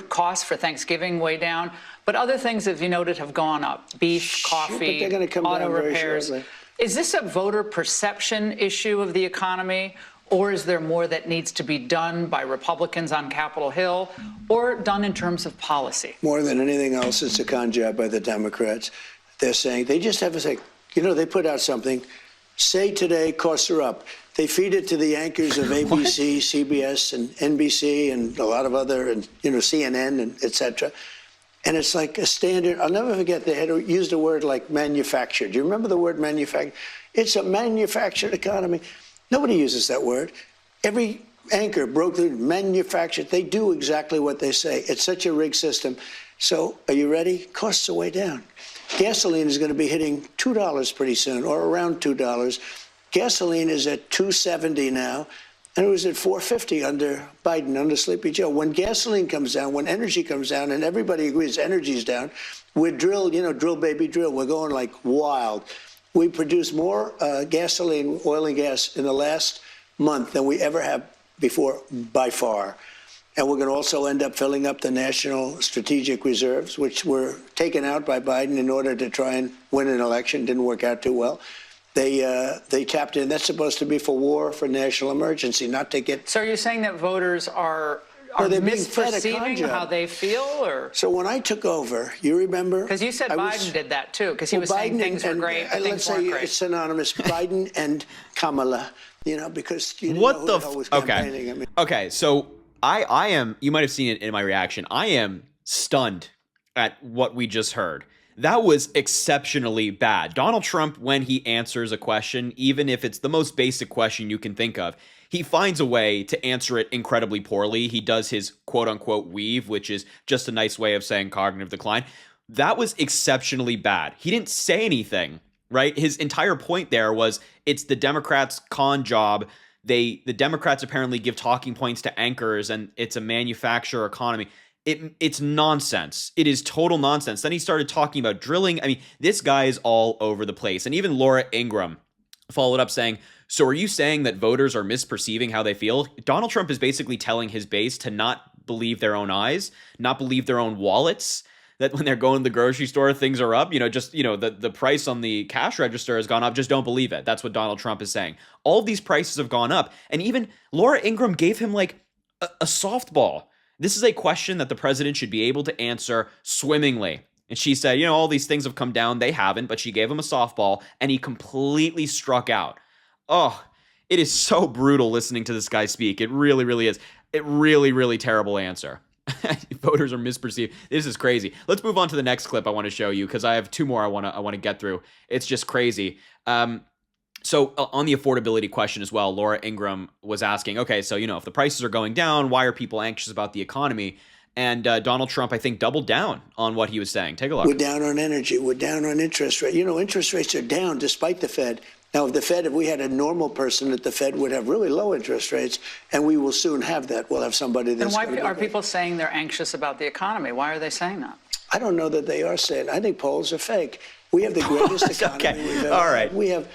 costs for Thanksgiving way down, but other things, as you noted, have gone up. Beef, coffee, but they're come auto down repairs. Is this a voter perception issue of the economy, or is there more that needs to be done by Republicans on Capitol Hill or done in terms of policy? More than anything else, it's a con job by the Democrats. They're saying, they just have to say, they put out something, say today costs are up. They feed it to the anchors of ABC, CBS, and NBC, and a lot of other, and CNN, and et cetera. And it's like a standard. I'll never forget, they had used a word like manufactured. Do you remember the word manufactured? It's a manufactured economy. Nobody uses that word. Every anchor broke the manufactured. They do exactly what they say. It's such a rigged system. So are you ready? Costs are way down. Gasoline is going to be hitting $2 pretty soon, or around $2. Gasoline is at $2.70 now, and it was at $4.50 under Biden, under Sleepy Joe. When gasoline comes down, when energy comes down, and everybody agrees energy's down, we're drilled, drill, baby, drill. We're going like wild. We produce more gasoline, oil and gas in the last month than we ever have before, by far. And we're going to also end up filling up the national strategic reserves, which were taken out by Biden in order to try and win an election. Didn't work out too well. They tapped in. That's supposed to be for war, for national emergency, not to get. So are you saying that voters are misperceiving how they feel, or? So when I took over, you remember? Because you said Biden did that too, because he was saying things were great, but let's things weren't say great. it's synonymous. Biden and Kamala, because you didn't what know the who the hell was campaigning. Okay. Okay, so I am. You might have seen it in my reaction. I am stunned at what we just heard. That was exceptionally bad. Donald Trump, when he answers a question, even if it's the most basic question you can think of, he finds a way to answer it incredibly poorly. He does his quote-unquote weave, which is just a nice way of saying cognitive decline. That was exceptionally bad. He didn't say anything, right? His entire point there was it's the Democrats' con job. The Democrats apparently give talking points to anchors, and it's a manufacturer economy. It's nonsense. It is total nonsense. Then he started talking about drilling. I mean, this guy is all over the place. And even Laura Ingraham followed up saying, so are you saying that voters are misperceiving how they feel? Donald Trump is basically telling his base to not believe their own eyes, not believe their own wallets, that when they're going to the grocery store, things are up. The price on the cash register has gone up. Just don't believe it. That's what Donald Trump is saying. All of these prices have gone up. And even Laura Ingraham gave him like a softball. This is a question that the president should be able to answer swimmingly. And she said, all these things have come down. They haven't, but she gave him a softball and he completely struck out. Oh, it is so brutal listening to this guy speak. It really, really is. It really, really terrible answer. Voters are misperceived. This is crazy. Let's move on to the next clip I want to show you because I have two more I want to get through. It's just crazy. So on the affordability question as well, Laura Ingraham was asking, okay, so, if the prices are going down, why are people anxious about the economy? And Donald Trump, I think, doubled down on what he was saying. Take a look. We're down on energy. We're down on interest rate. Interest rates are down despite the Fed. Now, if we had a normal person at the Fed would have really low interest rates, and we will soon have that. We'll have somebody that's. And why are people saying they're anxious about the economy? Why are they saying that? I don't know that they are saying. I think polls are fake. We have the greatest economy we've ever. All right. We have.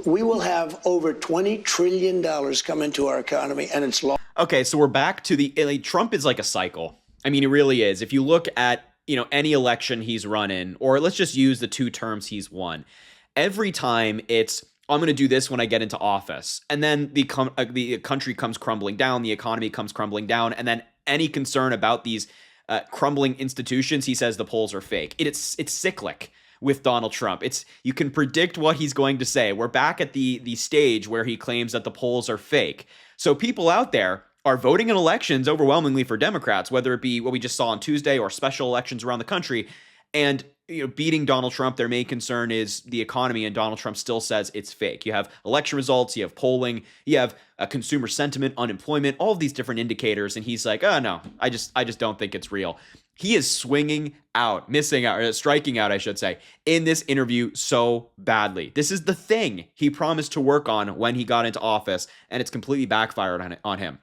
We will have over $20 trillion come into our economy, and it's low. Okay, so we're back to Trump is like a cycle. I mean, it really is. If you look at, any election he's run in, or let's just use the 2 terms he's won, every time it's, I'm going to do this when I get into office. And then the country comes crumbling down, the economy comes crumbling down, and then any concern about these crumbling institutions, he says the polls are fake. It's cyclic. With Donald Trump, you can predict what he's going to say. We're back at the stage where he claims that the polls are fake. So people out there are voting in elections overwhelmingly for Democrats, whether it be what we just saw on Tuesday or special elections around the country. And beating Donald Trump, their main concern is the economy, and Donald Trump still says it's fake. You have election results, you have polling, you have consumer sentiment, unemployment, all of these different indicators, and he's like, oh no, I just don't think it's real. He is striking out, I should say, in this interview so badly. This is the thing he promised to work on when he got into office, and it's completely backfired on him.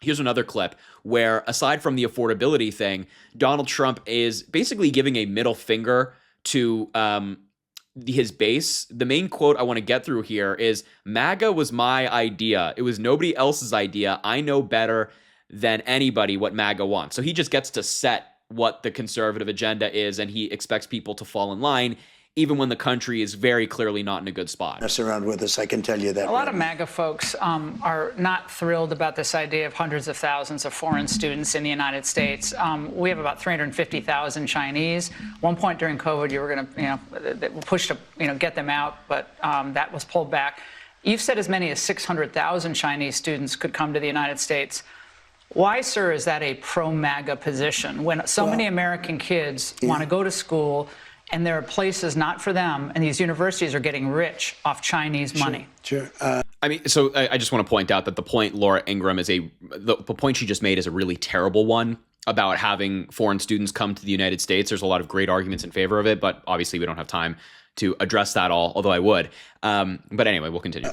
Here's another clip where, aside from the affordability thing, Donald Trump is basically giving a middle finger to his base. The main quote I want to get through here is, MAGA was my idea. It was nobody else's idea. I know better than anybody what MAGA wants. So he just gets to set what the conservative agenda is, and he expects people to fall in line, even when the country is very clearly not in a good spot. Mess around with us, I can tell you that. A lot of MAGA folks are not thrilled about this idea of hundreds of thousands of foreign students in the United States. We have about 350,000 Chinese. One point during COVID, you were going to, push to, get them out, but that was pulled back. You've said as many as 600,000 Chinese students could come to the United States. Why, sir, is that a pro-MAGA position when so many American kids want to go to school and there are places not for them, and these universities are getting rich off Chinese money? Sure. I mean, so I just want to point out that the point Laura Ingraham is the point she just made is a really terrible one about having foreign students come to the United States. There's a lot of great arguments in favor of it, but obviously we don't have time to address that all, although I would. But anyway, we'll continue.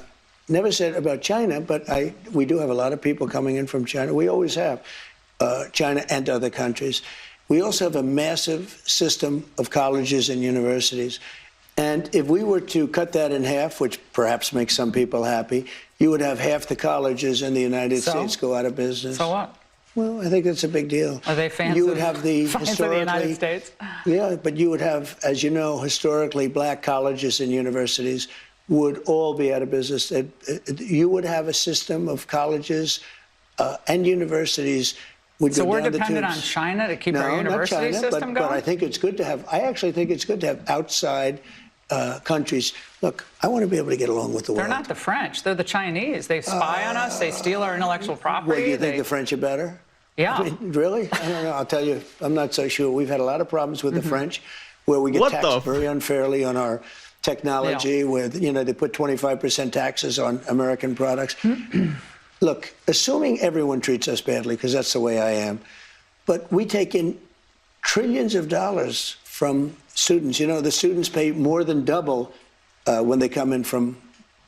Never said about China, but we do have a lot of people coming in from China. We always have, China and other countries. We also have a massive system of colleges and universities. And if we were to cut that in half, which perhaps makes some people happy, you would have half the colleges in the United States go out of business. So what? Well, I think that's a big deal. Are they fans you would have the of the historically, United States? Yeah, but you would have, as you know, historically, black colleges and universities would all be out of business. You would have a system of colleges and universities would so go we're down the dependent on tubes. China to keep No, our university not China, system but going? I think it's good to have. I actually think it's good to have outside countries. Look, I want to be able to get along with the world. They're not the French. They're the Chinese. They spy on us. They steal our intellectual property. What, do you think the French are better? Yeah. I mean, really? I don't know. I'll tell you, I'm not so sure. We've had a lot of problems with the French, where we get taxed very unfairly on our technology, where, they put 25% taxes on American products. Look, assuming everyone treats us badly, because that's the way I am, but we take in trillions of dollars from students. The students pay more than double when they come in from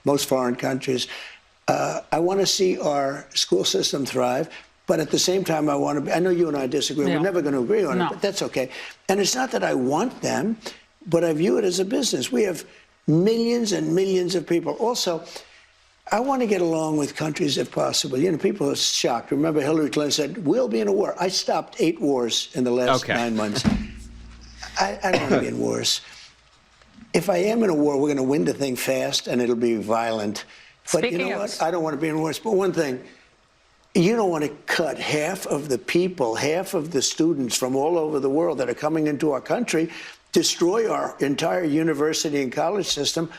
most foreign countries. I want to see our school system thrive, but at the same time, I know you and I disagree. We're never going to agree on it, but that's okay. And it's not that I want them, but I view it as a business. We have millions and millions of people. Also, I want to get along with countries if possible. People are shocked. Remember, Hillary Clinton said, we'll be in a war. I stopped 8 wars in the last 9 months. I don't want to be in wars. If I am in a war, we're going to win the thing fast, and it'll be violent. But you know what? I don't want to be in wars. But one thing, you don't want to cut half of the people, half of the students from all over the world that are coming into our country, destroy our entire university and college system.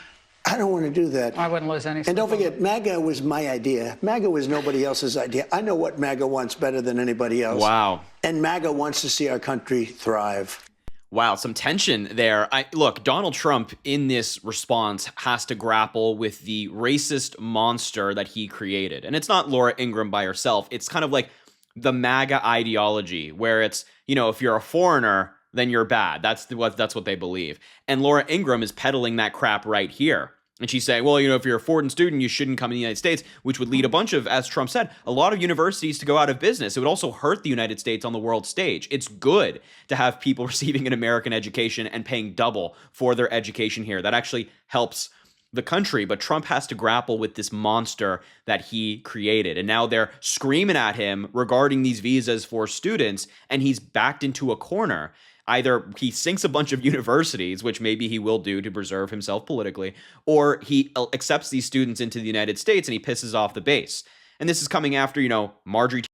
I don't want to do that. I wouldn't lose any. And don't forget, MAGA was my idea. MAGA was nobody else's idea. I know what MAGA wants better than anybody else. Wow. And MAGA wants to see our country thrive. Wow, some tension there. Look, Donald Trump in this response has to grapple with the racist monster that he created. And it's not Laura Ingraham by herself. It's kind of like the MAGA ideology where it's, if you're a foreigner, then you're bad. That's what they believe. And Laura Ingraham is peddling that crap right here. And she's saying, well, if you're a foreign student, you shouldn't come in the United States, which would lead a bunch of, as Trump said, a lot of universities to go out of business. It would also hurt the United States on the world stage. It's good to have people receiving an American education and paying double for their education here. That actually helps the country. But Trump has to grapple with this monster that he created. And now they're screaming at him regarding these visas for students, and he's backed into a corner. Either he sinks a bunch of universities, which maybe he will do to preserve himself politically, or he accepts these students into the United States and he pisses off the base. And this is coming after, Marjorie